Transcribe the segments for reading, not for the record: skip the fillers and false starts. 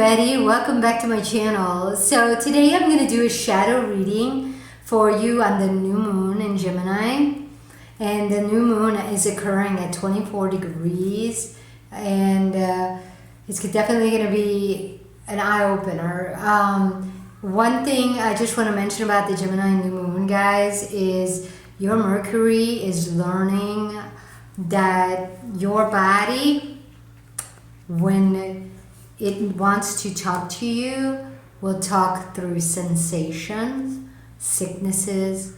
everybody, welcome back to my channel. So today I'm going to do a shadow reading for you on the new moon in Gemini. And the new moon is occurring at 24 degrees. And it's definitely going to be an eye-opener. One thing I just want to mention about the Gemini new moon, guys, is your Mercury is learning that your body, when it wants to talk to you, will talk through sensations, sicknesses.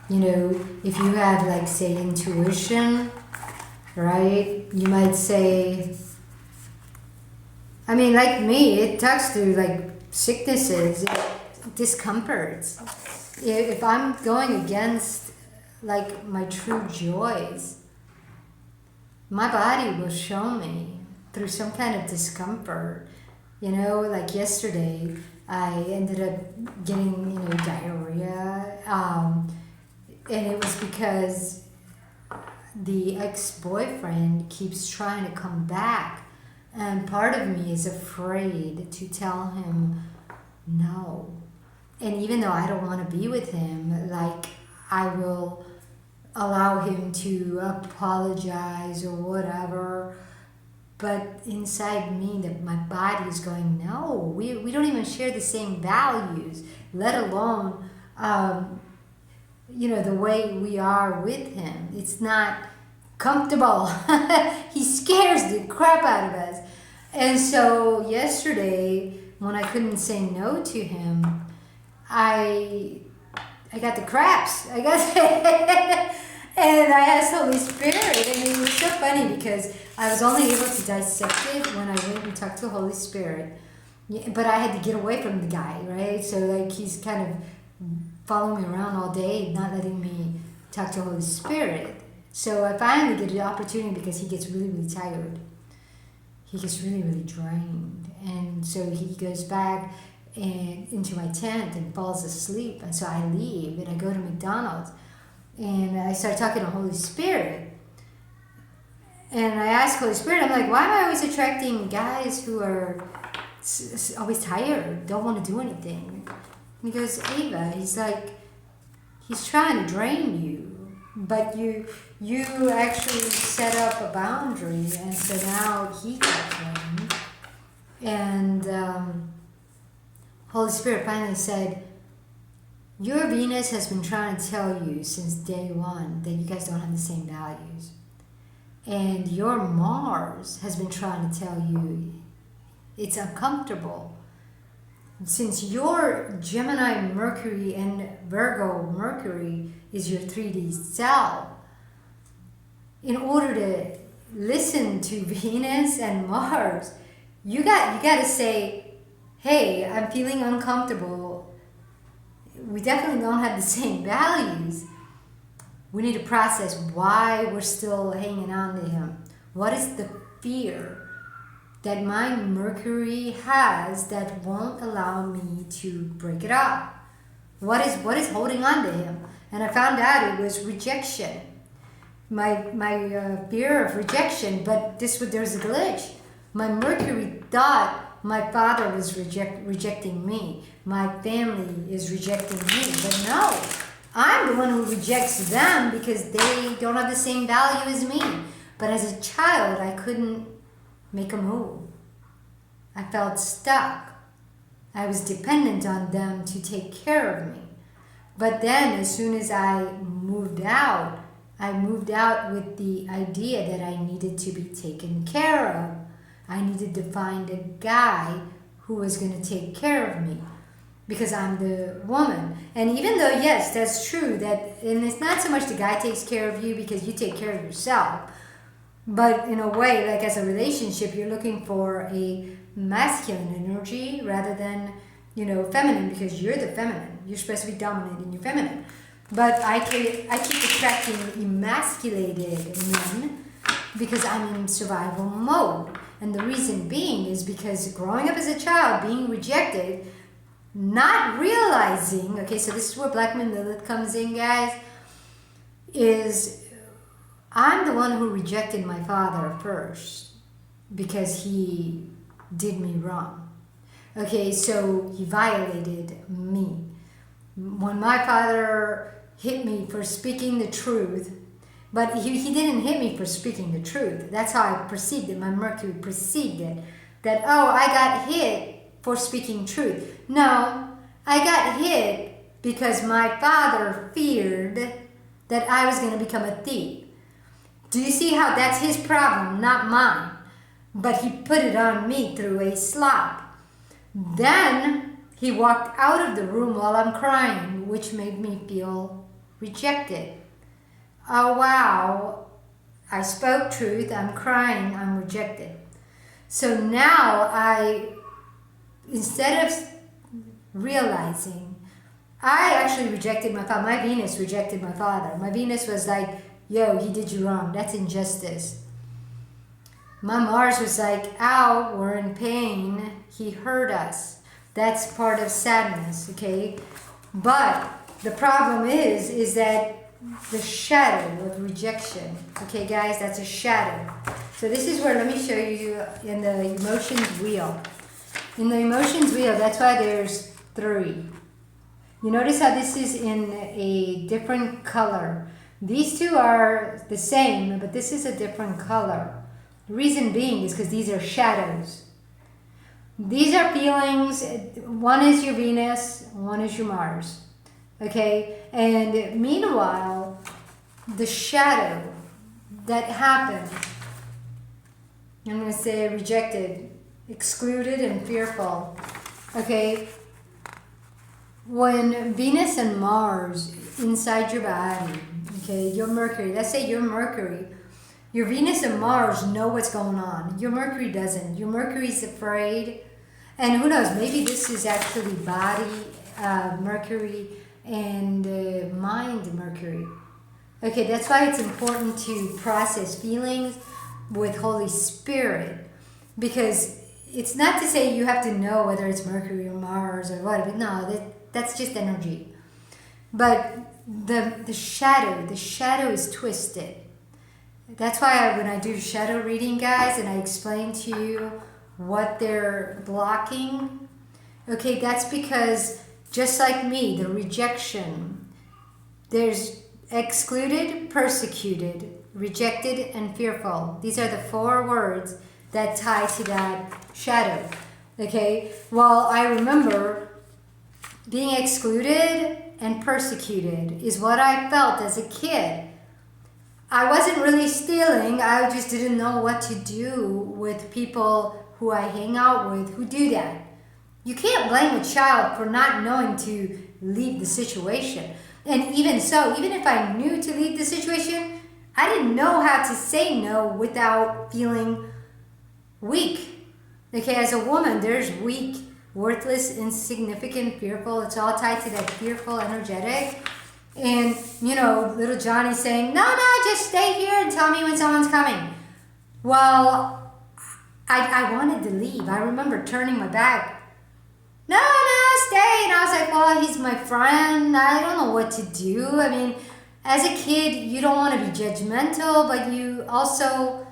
If you have, like, say, intuition, right? You might say, like me, it talks through, like, sicknesses, discomforts. If I'm going against, like, my true joys, my body will show me through some kind of discomfort. Like yesterday, I ended up getting, diarrhea. And it was because the ex-boyfriend keeps trying to come back. And part of me is afraid to tell him no. And even though I don't want to be with him, like, I will allow him to apologize or whatever, but inside me, that my body is going, no, we don't even share the same values, let alone the way we are with him. It's not comfortable. He scares the crap out of us. And so yesterday, when I couldn't say no to him, I got the craps. And I asked Holy Spirit, and it was so funny because I was only able to dissect it when I went and talked to Holy Spirit. But I had to get away from the guy, right? So, like, he's kind of following me around all day, not letting me talk to Holy Spirit. So I finally get the opportunity because he gets really, really tired. He gets really, really drained. And so he goes back and into my tent and falls asleep. And so I leave and I go to McDonald's. And I started talking to Holy Spirit. And I asked Holy Spirit, I'm like, why am I always attracting guys who are always tired, don't want to do anything? And he goes, Eva, he's trying to drain you. But you actually set up a boundary. And so now he got drained. And Holy Spirit finally said, your Venus has been trying to tell you since day one that you guys don't have the same values. And your Mars has been trying to tell you it's uncomfortable. Since your Gemini Mercury and Virgo Mercury is your 3D self, in order to listen to Venus and Mars, you got to say, hey, I'm feeling uncomfortable. We definitely don't have the same values. We need to process why we're still hanging on to him. What is the fear that my Mercury has that won't allow me to break it off? What is holding on to him? And I found out it was rejection. My fear of rejection, but there's a glitch. My Mercury thought my father was rejecting me. My family is rejecting me. But no, I'm the one who rejects them because they don't have the same value as me. But as a child, I couldn't make a move. I felt stuck. I was dependent on them to take care of me. But then as soon as I moved out with the idea that I needed to be taken care of. I needed to find a guy who was going to take care of me because I'm the woman. And even though, yes, that's true, and it's not so much the guy takes care of you because you take care of yourself, but in a way, like as a relationship, you're looking for a masculine energy rather than, feminine, because you're the feminine. You're supposed to be dominant and you're feminine. But I keep attracting emasculated men because I'm in survival mode. And the reason being is because growing up as a child, being rejected, not realizing, okay, so this is where Black Man Lilith comes in, guys, is I'm the one who rejected my father first. because he did me wrong. Okay, so he violated me. When my father hit me for speaking the truth, but he didn't hit me for speaking the truth. That's how I perceived it. My Mercury perceived it. That, oh, I got hit for speaking truth. No, I got hit because my father feared that I was going to become a thief. Do you see how that's his problem, not mine? But he put it on me through a slap. Then he walked out of the room while I'm crying, which made me feel rejected. Oh wow, I spoke truth, I'm crying, I'm rejected. So now instead of realizing, I actually rejected my father. My Venus rejected my father. My Venus was like, yo, he did you wrong, that's injustice. My Mars was like, ow, we're in pain, he hurt us. That's part of sadness, okay? But the problem is that the shadow of rejection. Okay, guys, that's a shadow. So this is where, let me show you in the emotions wheel. In the emotions wheel, that's why there's 3. You notice how this is in a different color. These two are the same, but this is a different color. The reason being is because these are shadows. These are feelings. One is your Venus, one is your Mars. Okay, and meanwhile, the shadow that happened, I'm going to say rejected, excluded, and fearful. Okay, when Venus and Mars inside your body, okay, your Mercury, let's say your Mercury, your Venus and Mars know what's going on. Your Mercury doesn't. Your Mercury's afraid, and who knows, maybe this is actually body Mercury and mind Mercury. Okay, that's why it's important to process feelings with Holy Spirit, because it's not to say you have to know whether it's Mercury or Mars or whatever. No, that's just energy. But the shadow is twisted. That's why when I do shadow reading, guys, and I explain to you what they're blocking, okay, that's because just like me, the rejection, there's excluded, persecuted, rejected, and fearful. These are the 4 words that tie to that shadow. Okay, well, I remember being excluded and persecuted is what I felt as a kid. I wasn't really stealing, I just didn't know what to do with people who I hang out with who do that. You can't blame a child for not knowing to leave the situation. And even so, even if I knew to leave the situation, I didn't know how to say no without feeling weak. Okay, as a woman, there's weak, worthless, insignificant, fearful. It's all tied to that fearful, energetic. And, you know, little Johnny saying, no, just stay here and tell me when someone's coming. Well, I wanted to leave. I remember turning my back. No, stay. And I was like, well, he's my friend. I don't know what to do. I mean, as a kid, you don't want to be judgmental, but you also,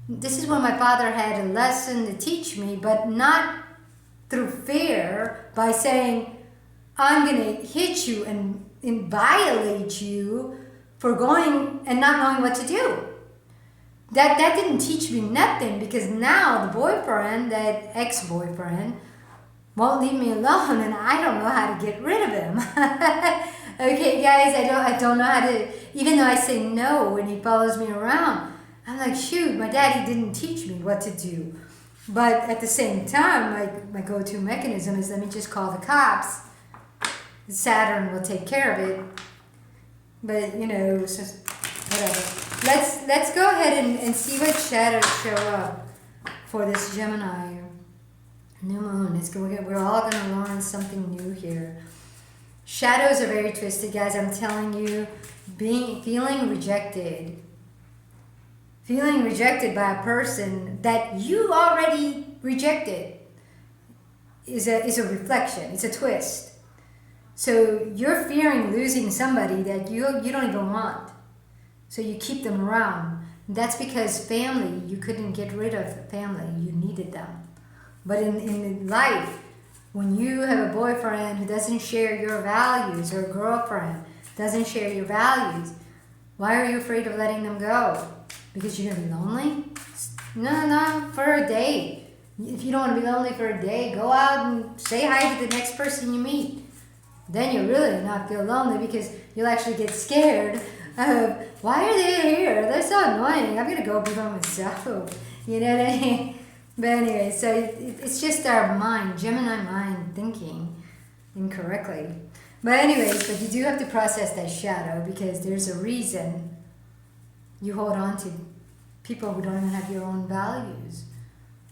this is when my father had a lesson to teach me, but not through fear, by saying, I'm going to hit you and violate you for going and not knowing what to do. That didn't teach me nothing, because now the boyfriend, that ex-boyfriend, won't leave me alone, and I don't know how to get rid of him. Okay, guys, I don't know how to, even though I say no when he follows me around, I'm like, shoot, my daddy didn't teach me what to do. But at the same time, my go-to mechanism is, let me just call the cops. Saturn will take care of it. But, you know, it's just whatever. Let's go ahead and see what shadows show up for this Gemini new moon. We're all going to learn something new here. Shadows are very twisted, guys. I'm telling you, feeling rejected by a person that you already rejected is a reflection. It's a twist. So you're fearing losing somebody that you don't even want. So you keep them around. That's because family, you couldn't get rid of family. You needed them. But in life, when you have a boyfriend who doesn't share your values, or a girlfriend doesn't share your values, why are you afraid of letting them go? Because you're going to be lonely? No, for a day. If you don't want to be lonely for a day, go out and say hi to the next person you meet. Then you'll really not feel lonely, because you'll actually get scared of, why are they here? They're so annoying. I'm going to go be by myself. You know what I mean? But anyway, so it's just our mind, Gemini mind, thinking incorrectly. But anyways, but you do have to process that shadow, because there's a reason you hold on to people who don't even have your own values.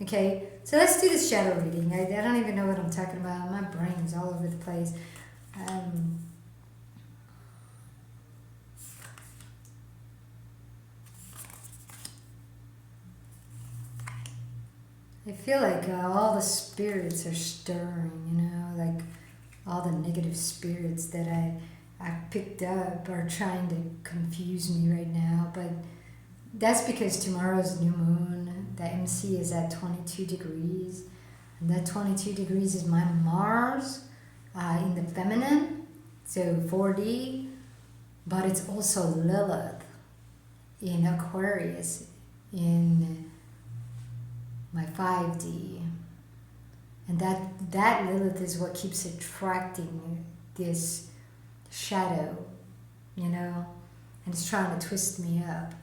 Okay, so let's do this shadow reading. I don't even know what I'm talking about. My brain's all over the place. I feel like all the spirits are stirring, like all the negative spirits that I picked up are trying to confuse me right now. But that's because tomorrow's new moon, the MC is at 22 degrees. And that 22 degrees is my Mars in the feminine, so 4D. But it's also Lilith in Aquarius in my 5D. And that Lilith is what keeps attracting this shadow, and it's trying to twist me up.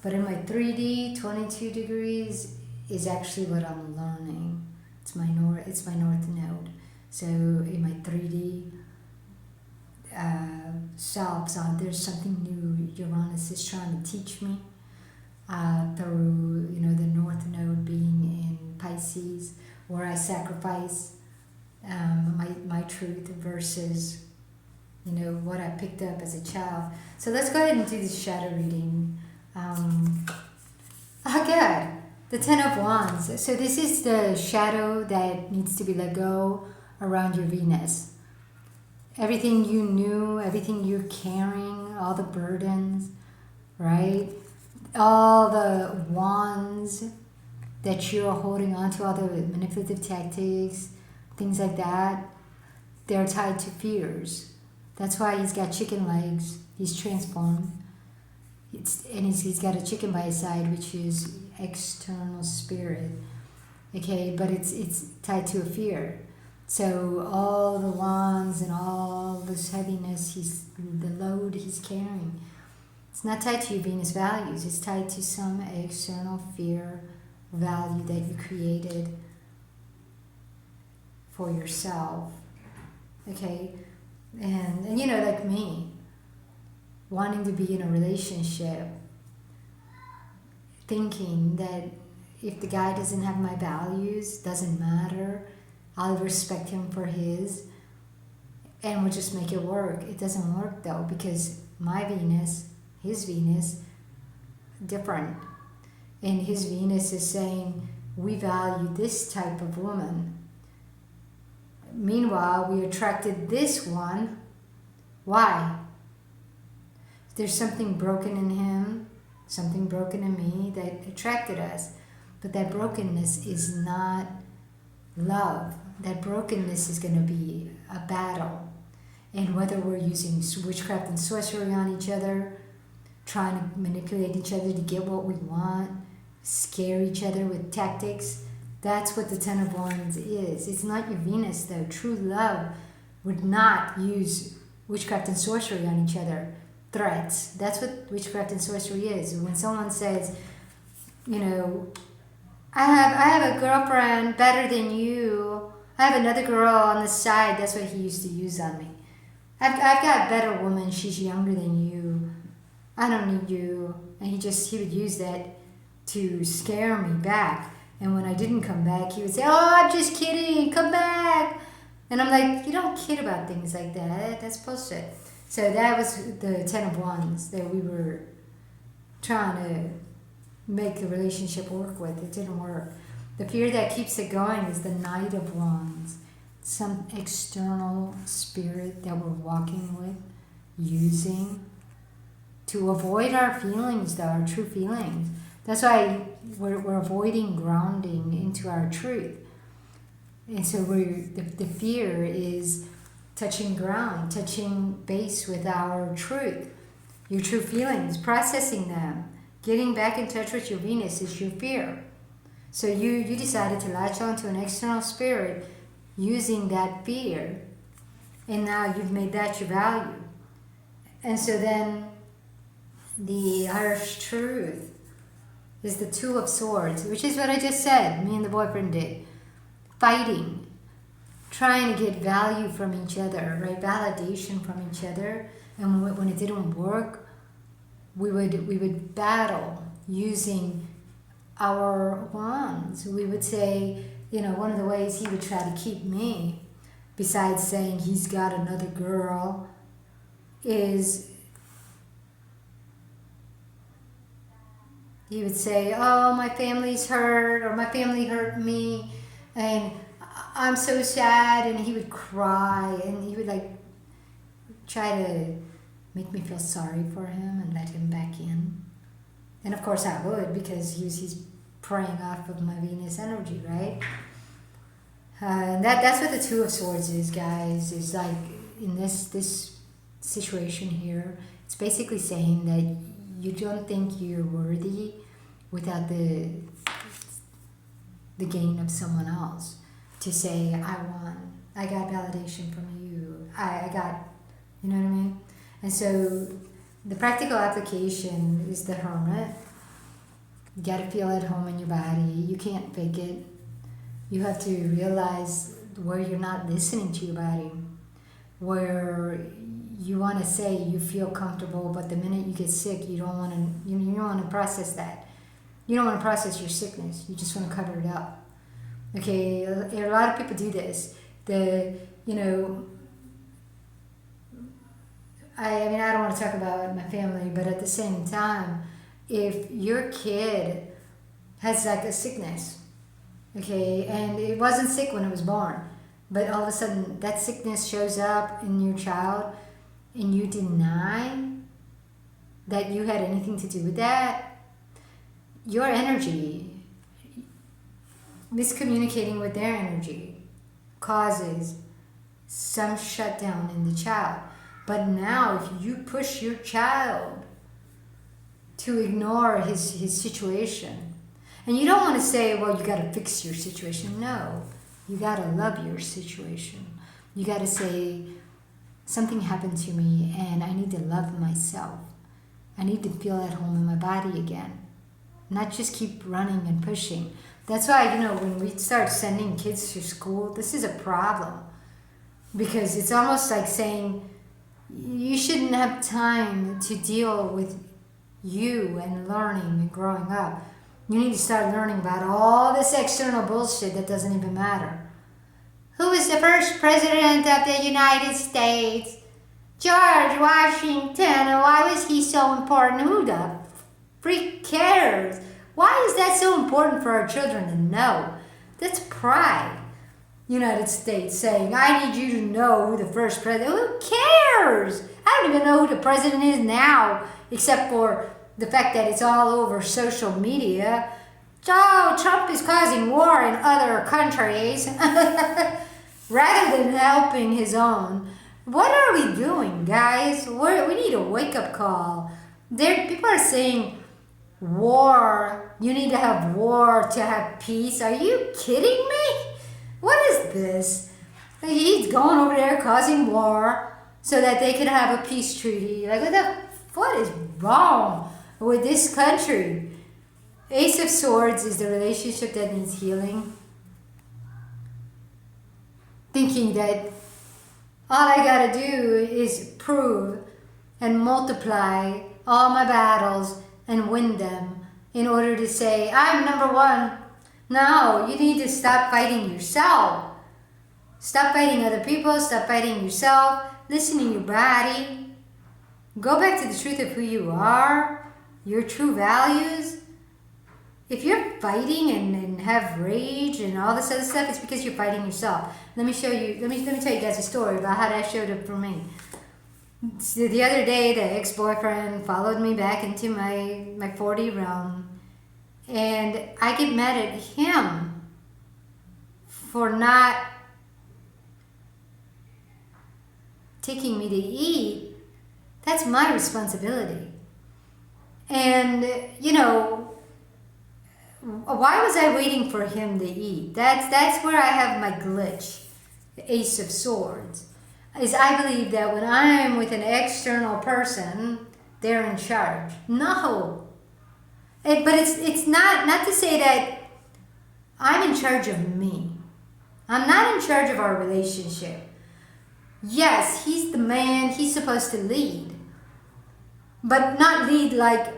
But in my 3D, 22 degrees is actually what I'm learning. It's my north node. So in my 3D self, there's something new Uranus is trying to teach me through, the north node being in Pisces, where I sacrifice my truth versus, what I picked up as a child. So let's go ahead and do this shadow reading. Good. The Ten of Wands. So this is the shadow that needs to be let go around your Venus. Everything you knew, everything you're carrying, all the burdens, right? All the wands that you're holding on to, all the manipulative tactics, things like that, they're tied to fears. That's why he's got chicken legs. He's transformed. He's got a chicken by his side, which is external spirit. Okay, but it's tied to a fear. So all the wands and all this heaviness, the load he's carrying, it's not tied to your Venus values. It's tied to some external fear value that you created for yourself. Okay, and like me, wanting to be in a relationship, thinking that if the guy doesn't have my values, doesn't matter, I'll respect him for his, and we'll just make it work. It doesn't work though, because my Venus, his Venus, different. And his Venus is saying, we value this type of woman. Meanwhile, we attracted this one. Why? There's something broken in him, something broken in me that attracted us. But that brokenness is not love. That brokenness is going to be a battle. And whether we're using witchcraft and sorcery on each other, trying to manipulate each other to get what we want, scare each other with tactics, that's what the Ten of Wands is. It's not your Venus though. True love would not use witchcraft and sorcery on each other. Threats. That's what witchcraft and sorcery is. When someone says, I have a girlfriend better than you. I have another girl on the side. That's what he used to use on me. I've got a better woman. She's younger than you. I don't need you. And he would use that to scare me back. And when I didn't come back, he would say, oh, I'm just kidding. Come back. And I'm like, you don't kid about things like that. That's bullshit. So that was the Ten of Wands that we were trying to make the relationship work with. It didn't work. The fear that keeps it going is the Knight of Wands. Some external spirit that we're walking with, using to avoid our feelings, though, our true feelings. That's why we're avoiding grounding into our truth. And so the fear is touching ground, touching base with our truth, your true feelings, processing them. Getting back in touch with your Venus is your fear. So you decided to latch on to an external spirit using that fear, and now you've made that your value. And so then the harsh truth is the Two of Swords, which is what I just said, me and the boyfriend did. Fighting, trying to get value from each other, right? Validation from each other. And when it didn't work, we would battle using our wands. We would say, one of the ways he would try to keep me, besides saying he's got another girl, is he would say, oh, my family's hurt, or my family hurt me, and I'm so sad, and he would cry, and he would try to make me feel sorry for him and let him back in. And of course I would, because he's preying off of my Venus energy, right? And that's what the Two of Swords is, guys. Is like in this situation here, it's basically saying that you don't think you're worthy without the gain of someone else. To say, I won, I got validation from you, I got, you know what I mean? And so the practical application is the Hermit. You gotta feel at home in your body. You can't fake it. You have to realize where you're not listening to your body, where you want to say you feel comfortable, but the minute you get sick, you don't want to process that. You don't want to process your sickness. You just want to cover it up. Okay, a lot of people do this. I don't want to talk about my family, but at the same time, if your kid has a sickness, okay, and it wasn't sick when it was born, but all of a sudden that sickness shows up in your child, and you deny that you had anything to do with that, your energy, miscommunicating with their energy, causes some shutdown in the child. But now if you push your child to ignore his situation, and you don't want to say, well, you got to fix your situation. No, you got to love your situation. You got to say, something happened to me and I need to love myself. I need to feel at home in my body again. Not just keep running and pushing. That's why, when we start sending kids to school, this is a problem. Because it's almost like saying, you shouldn't have time to deal with you and learning and growing up. You need to start learning about all this external bullshit that doesn't even matter. Who was the first president of the United States? George Washington. And why was he so important? Who the freak cares? Why is that so important for our children to know? That's pride. United States saying, I need you to know who the first president. Who cares? I don't even know who the president is now, except for the fact that it's all over social media. Oh, Trump is causing war in other countries rather than helping his own. What are we doing, guys? We need a wake-up call. People are saying war. You need to have war to have peace. Are you kidding me? What is this? He's going over there causing war so that they can have a peace treaty. What is wrong with this country? Ace of Swords is the relationship that needs healing. Thinking that all I gotta do is prove and multiply all my battles and win them in order to say, I'm number one. No, you need to stop fighting yourself. Stop fighting other people. Stop fighting yourself. Listen to your body. Go back to the truth of who you are, your true values. If you're fighting and have rage and all this other stuff, it's because you're fighting yourself. Let me show you. Let me tell you guys a story about how that showed up for me. So the other day, the ex-boyfriend followed me back into my 40 realm, and I get mad at him for not taking me to eat. That's my responsibility. And, you know, why was I waiting for him to eat? That's where I have my glitch, the Ace of Swords. Is I believe that when I'm with an external person, they're in charge. No. But it's not to say that I'm in charge of me. I'm not in charge of our relationship. Yes, he's the man, he's supposed to lead. But not lead like,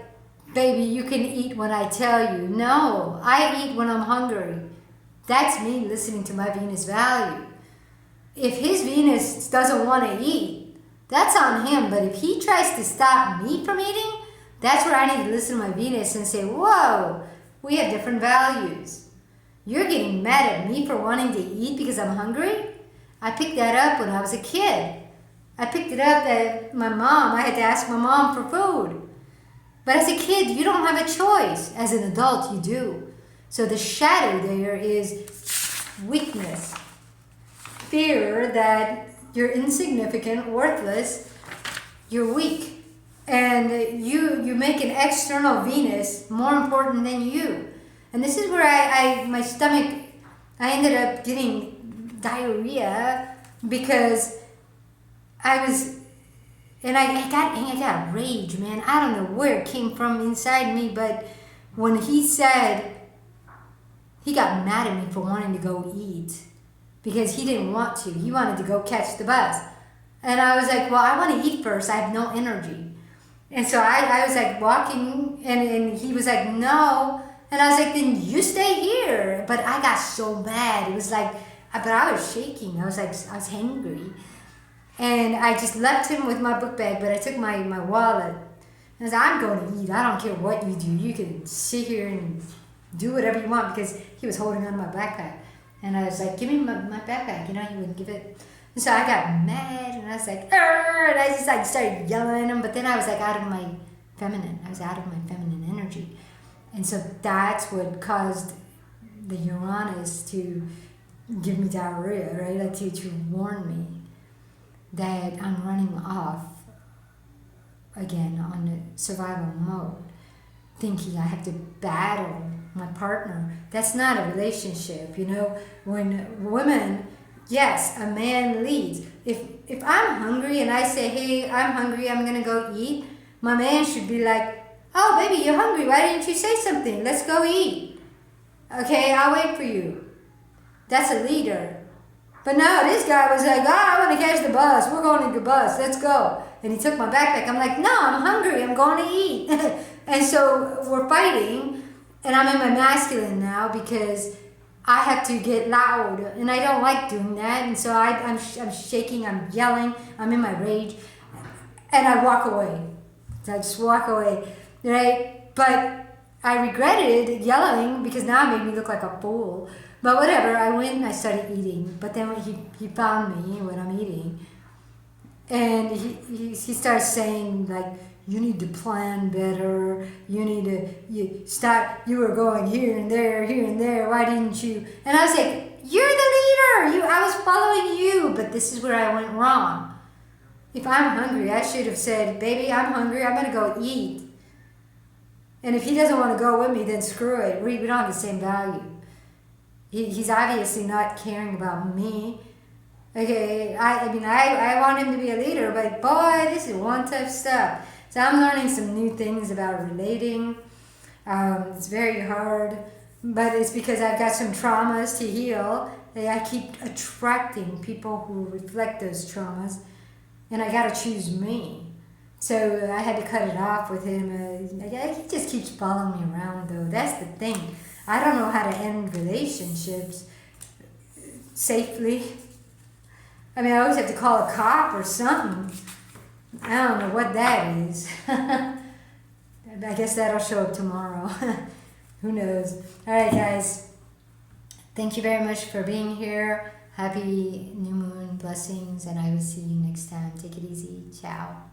baby, you can eat when I tell you. No, I eat when I'm hungry. That's me listening to my Venus value. If his Venus doesn't want to eat, that's on him. But if he tries to stop me from eating, that's where I need to listen to my Venus and say, whoa, we have different values. You're getting mad at me for wanting to eat because I'm hungry? I picked that up when I was a kid. I picked it up that I had to ask my mom for food. But as a kid, you don't have a choice. As an adult, you do. So the shadow there is weakness. Fear that you're insignificant, worthless, you're weak. And you make an external Venus more important than you. And this is where my stomach, I ended up getting diarrhea because I got rage, man. I don't know where it came from inside me, but when he said, he got mad at me for wanting to go eat because he didn't want to. He wanted to go catch the bus. And I was like, well, I want to eat first. I have no energy. And so I was like walking and he was like, no. And I was like, then you stay here. But I got so mad. It was like, but I was shaking. I was hangry. And I just left him with my book bag, but I took my wallet. And I was like, I'm going to eat. I don't care what you do. You can sit here and do whatever you want, because he was holding on to my backpack. And I was like, give me my backpack. You know, he wouldn't give it. And so I got mad, and I was like, arr! And I just like started yelling at him. But then I was like out of my feminine. I was out of my feminine energy. And so that's what caused the Uranus to give me diarrhea, right? Like to warn me that I'm running off again on the survival mode, thinking I have to battle my partner. That's not a relationship, you know. When women, yes, a man leads. If I'm hungry and I say, hey, I'm hungry, I'm gonna go eat, my man should be like, oh, baby, you're hungry. Why didn't you say something? Let's go eat. Okay, I'll wait for you. That's a leader. But no, this guy was like, I want to catch the bus. We're going to the bus. Let's go. And he took my backpack. I'm like, no, I'm hungry. I'm going to eat. And so we're fighting. And I'm in my masculine now because I have to get loud. And I don't like doing that. And so I'm shaking. I'm yelling. I'm in my rage. And I walk away. So I just walk away. Right? But I regretted yelling because now it made me look like a fool. But whatever, I went and I started eating. But then when he found me when I'm eating, and he starts saying, like, you need to plan better. You need to start. You were going here and there. Why didn't you? And I was like, you're the leader. I was following you. But this is where I went wrong. If I'm hungry, I should have said, baby, I'm hungry. I'm gonna go eat. And if he doesn't want to go with me, then screw it. We don't have the same value. He's obviously not caring about me. Okay, I want him to be a leader, but boy, this is one tough stuff. So I'm learning some new things about relating. It's very hard, but it's because I've got some traumas to heal. I keep attracting people who reflect those traumas, and I gotta choose me. So I had to cut it off with him. He just keeps following me around, though. That's the thing. I don't know how to end relationships safely. I mean, I always have to call a cop or something. I don't know what that is. I guess that'll show up tomorrow. Who knows? All right, guys. Thank you very much for being here. Happy new moon blessings, and I will see you next time. Take it easy. Ciao.